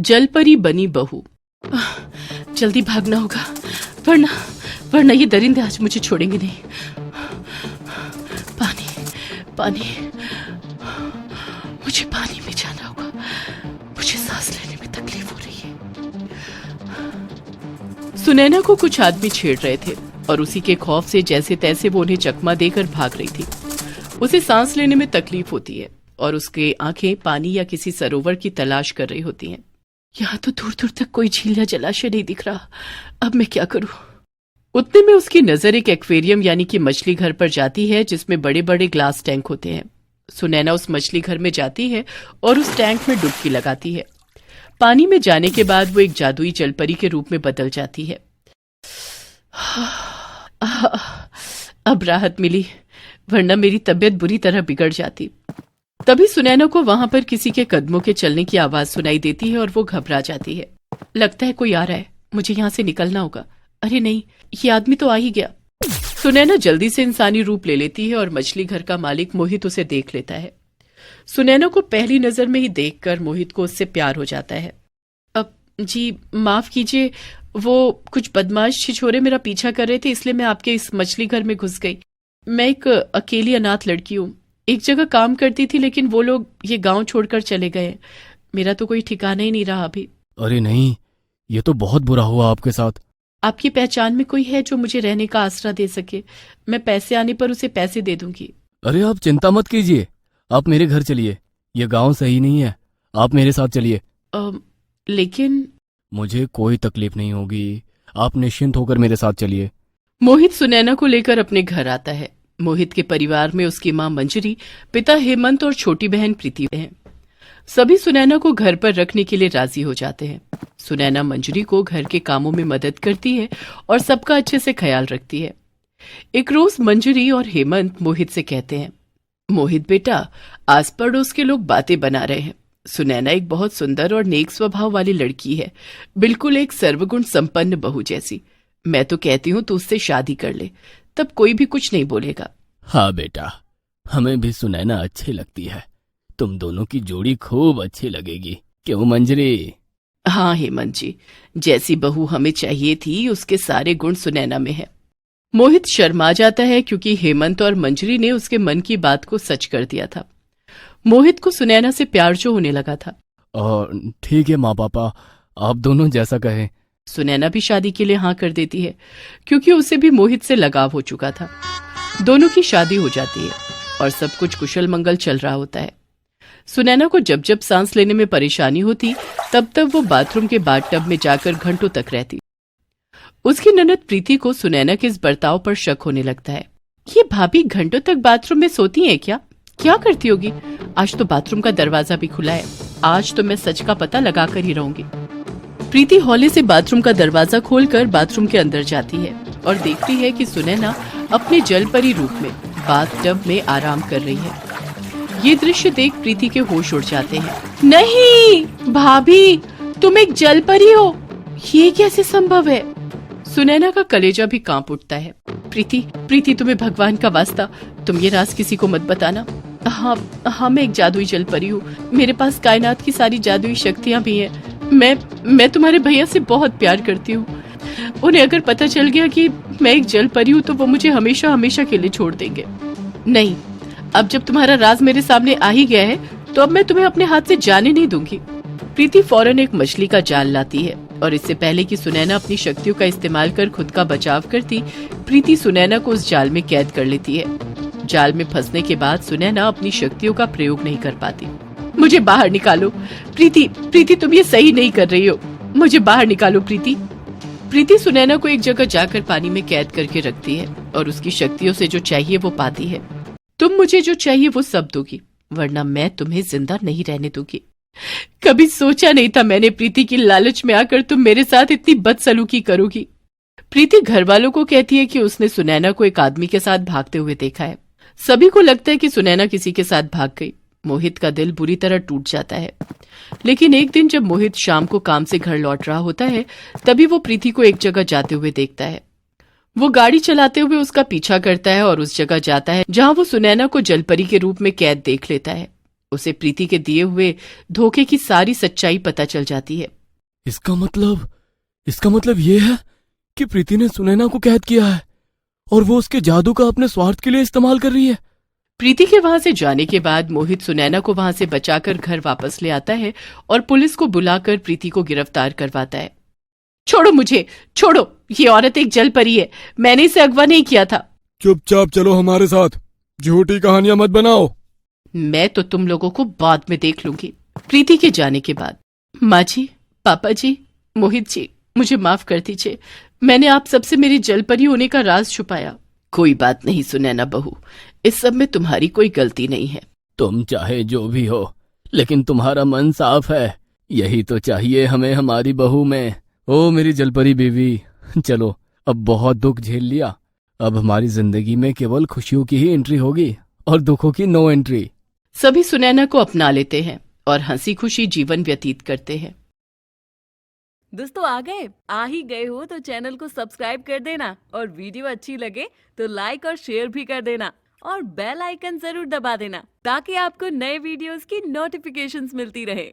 जलपरी बनी बहू। जल्दी भागना होगा, वरना वरना ये दरिंदे आज मुझे छोड़ेंगे नहीं। पानी पानी, मुझे पानी में जाना होगा, मुझे सांस लेने में तकलीफ हो रही है। सुनैना को कुछ आदमी छेड़ रहे थे और उसी के खौफ से जैसे तैसे वो उन्हें चकमा देकर भाग रही थी। उसे सांस लेने में तकलीफ होती है और उसके आंखें पानी या किसी सरोवर की तलाश कर रही होती हैं। यहाँ तो दूर दूर तक कोई झील या जलाशय नहीं दिख रहा, अब मैं क्या करूं? उतने में उसकी नजर एक एक्वेरियम यानी कि मछली घर पर जाती है, जिसमें बड़े बड़े ग्लास टैंक होते हैं। सुनैना उस मछली घर में जाती है और उस टैंक में डुबकी लगाती है। पानी में जाने के बाद वो एक जादुई जलपरी के रूप में बदल जाती है। अब राहत मिली, वरना मेरी तबीयत बुरी तरह बिगड़ जाती। तभी सुनैना को वहां पर किसी के कदमों के चलने की आवाज सुनाई देती है और वो घबरा जाती है। लगता है कोई आ रहा है, मुझे यहां से निकलना होगा। अरे नहीं, ये आदमी तो आ ही गया। सुनैना जल्दी से इंसानी रूप ले लेती है और मछली घर का मालिक मोहित उसे देख लेता है। सुनैना को पहली नजर में ही देखकर मोहित को उससे प्यार हो जाता है। अब जी माफ कीजिए, वो कुछ बदमाश छिछोरे मेरा पीछा कर रहे थे, इसलिए मैं आपके इस मछली घर में घुस गई। मैं एक अकेली अनाथ लड़की हूँ, एक जगह काम करती थी, लेकिन वो लोग ये गांव छोड़कर चले गए। मेरा तो कोई ठिकाना ही नहीं रहा अभी। अरे नहीं, ये तो बहुत बुरा हुआ आपके साथ। आपकी पहचान में कोई है जो मुझे रहने का आसरा दे सके? मैं पैसे आने पर उसे पैसे दे दूंगी। अरे आप चिंता मत कीजिए, आप मेरे घर चलिए। ये गांव सही नहीं है, आप मेरे साथ चलिए। लेकिन मुझे कोई तकलीफ नहीं होगी, आप निश्चिंत होकर मेरे साथ चलिए। मोहित सुनैना को लेकर अपने घर आता है। मोहित के परिवार में उसकी मां मंजरी, पिता हेमंत और छोटी बहन प्रीति हैं। सभी सुनैना को घर पर रखने के लिए राजी हो जाते हैं। सुनैना मंजरी को घर के कामों में मदद करती है और सबका अच्छे से ख्याल रखती है। एक रोज मंजरी और हेमंत मोहित से कहते हैं, मोहित बेटा, आस पड़ोस के लोग बातें बना रहे हैं। सुनैना एक बहुत सुंदर और नेक स्वभाव वाली लड़की है, बिल्कुल एक सर्वगुण संपन्न बहू जैसी। मैं तो कहती हूँ तू उससे शादी कर ले, तब कोई भी कुछ नहीं बोलेगा। हाँ बेटा, हमें भी सुनैना अच्छी लगती है, तुम दोनों की जोड़ी खूब अच्छी लगेगी। क्यों मंजरी? हाँ हेमंत जी, जैसी बहू हमें चाहिए थी उसके सारे गुण सुनैना में है। मोहित शर्मा जाता है क्योंकि हेमंत और मंजरी ने उसके मन की बात को सच कर दिया था। मोहित को सुनैना से प्यार जो होने लगा था। ठीक है माँ पापा, आप दोनों जैसा कहें। सुनैना भी शादी के लिए हाँ कर देती है क्योंकि उसे भी मोहित से लगाव हो चुका था। दोनों की शादी हो जाती है और सब कुछ कुशल मंगल चल रहा होता है। सुनैना को जब जब सांस लेने में परेशानी होती, तब तब वो बाथरूम के बाथटब में जाकर घंटों तक रहती। उसकी ननद प्रीति को सुनैना के इस बर्ताव पर शक होने लगता है। ये भाभी घंटों तक बाथरूम में सोती हैं क्या करती होगी? आज तो बाथरूम का दरवाजा भी खुला है, आज तो मैं सच का पता लगा कर ही रहूंगी। प्रीति हौले से बाथरूम का दरवाजा खोलकर बाथरूम के अंदर जाती है और देखती है कि सुनैना अपने जलपरी रूप में बाथटब में आराम कर रही है। ये दृश्य देख प्रीति के होश उड़ जाते हैं। नहीं भाभी, तुम एक जलपरी हो, ये कैसे संभव है? सुनैना का कलेजा भी कांप उठता है। प्रीति तुम्हें भगवान का वास्ता, तुम ये राज किसी को मत बताना। हाँ मैं एक जादुई जलपरी हूँ, मेरे पास कायनात की सारी जादुई शक्तियाँ भी हैं। मैं तुम्हारे भैया से बहुत प्यार करती हूँ। उन्हें अगर पता चल गया कि मैं एक जलपरी हूँ तो वो मुझे हमेशा हमेशा के लिए छोड़ देंगे। नहीं, अब जब तुम्हारा राज मेरे सामने आ ही गया है तो अब मैं तुम्हें अपने हाथ से जाने नहीं दूंगी। प्रीति फौरन एक मछली का जाल लाती है और इससे पहले कि सुनैना अपनी शक्तियों का इस्तेमाल कर खुद का बचाव करती, प्रीति सुनैना को उस जाल में कैद कर लेती है। जाल में फंसने के बाद सुनैना अपनी शक्तियों का प्रयोग नहीं कर पाती। मुझे बाहर निकालो प्रीति, तुम ये सही नहीं कर रही हो, मुझे बाहर निकालो प्रीति सुनैना को एक जगह जाकर पानी में कैद करके रखती है और उसकी शक्तियों से जो चाहिए वो पाती है। तुम मुझे जो चाहिए वो सब दोगी, वरना मैं तुम्हें जिंदा नहीं रहने दूंगी। कभी सोचा नहीं था मैंने प्रीति की लालच में आकर तुम मेरे साथ इतनी बदसलूकी करोगी। प्रीति घर वालों को कहती है कि उसने सुनैना को एक आदमी के साथ भागते हुए देखा है। सभी को लगता है कि सुनैना किसी के साथ भाग गई। मोहित का दिल बुरी तरह टूट जाता है। लेकिन एक दिन जब मोहित शाम को काम से घर लौट रहा होता है, तभी वो प्रीति को एक जगह जाते हुए देखता है। वो गाड़ी चलाते हुए उसका पीछा करता है और उस जगह जाता है जहां वो सुनैना को जलपरी के रूप में कैद देख लेता है। उसे प्रीति के दिए हुए धोखे की सारी सच्चाई पता चल जाती है। इसका मतलब ये है कि प्रीति ने सुनैना को कैद किया है और वो उसके जादू का अपने स्वार्थ के लिए इस्तेमाल कर रही है। प्रीति के वहां से जाने के बाद मोहित सुनैना को वहां से बचाकर घर वापस ले आता है और पुलिस को बुलाकर प्रीति को गिरफ्तार करवाता है। छोड़ो मुझे, छोड़ो, ये औरत एक जल परी है, मैंने इसे अगवा नहीं किया था। चुपचाप चलो हमारे साथ, झूठी कहानियां मत बनाओ। मैं तो तुम लोगों को बाद में देख लूंगी। प्रीति के जाने के बाद माँ जी, पापा जी, मोहित जी, मुझे माफ कर दीजिए, मैंने आप सबसे मेरी जलपरी होने का राज छुपाया। कोई बात नहीं सुनैना बहू, इस सब में तुम्हारी कोई गलती नहीं है। तुम चाहे जो भी हो, लेकिन तुम्हारा मन साफ है, यही तो चाहिए हमें हमारी बहू में। ओ मेरी जलपरी बीवी, चलो अब बहुत दुख झेल लिया, अब हमारी जिंदगी में केवल खुशियों की ही एंट्री होगी और दुखों की नो एंट्री। सभी सुनैना को अपना लेते हैं और हंसी खुशी जीवन व्यतीत करते हैं। दोस्तों आ ही गए हो तो चैनल को सब्सक्राइब कर देना और वीडियो अच्छी लगे तो लाइक और शेयर भी कर देना और बेल आइकन जरूर दबा देना ताकि आपको नए वीडियोस की नोटिफिकेशंस मिलती रहे।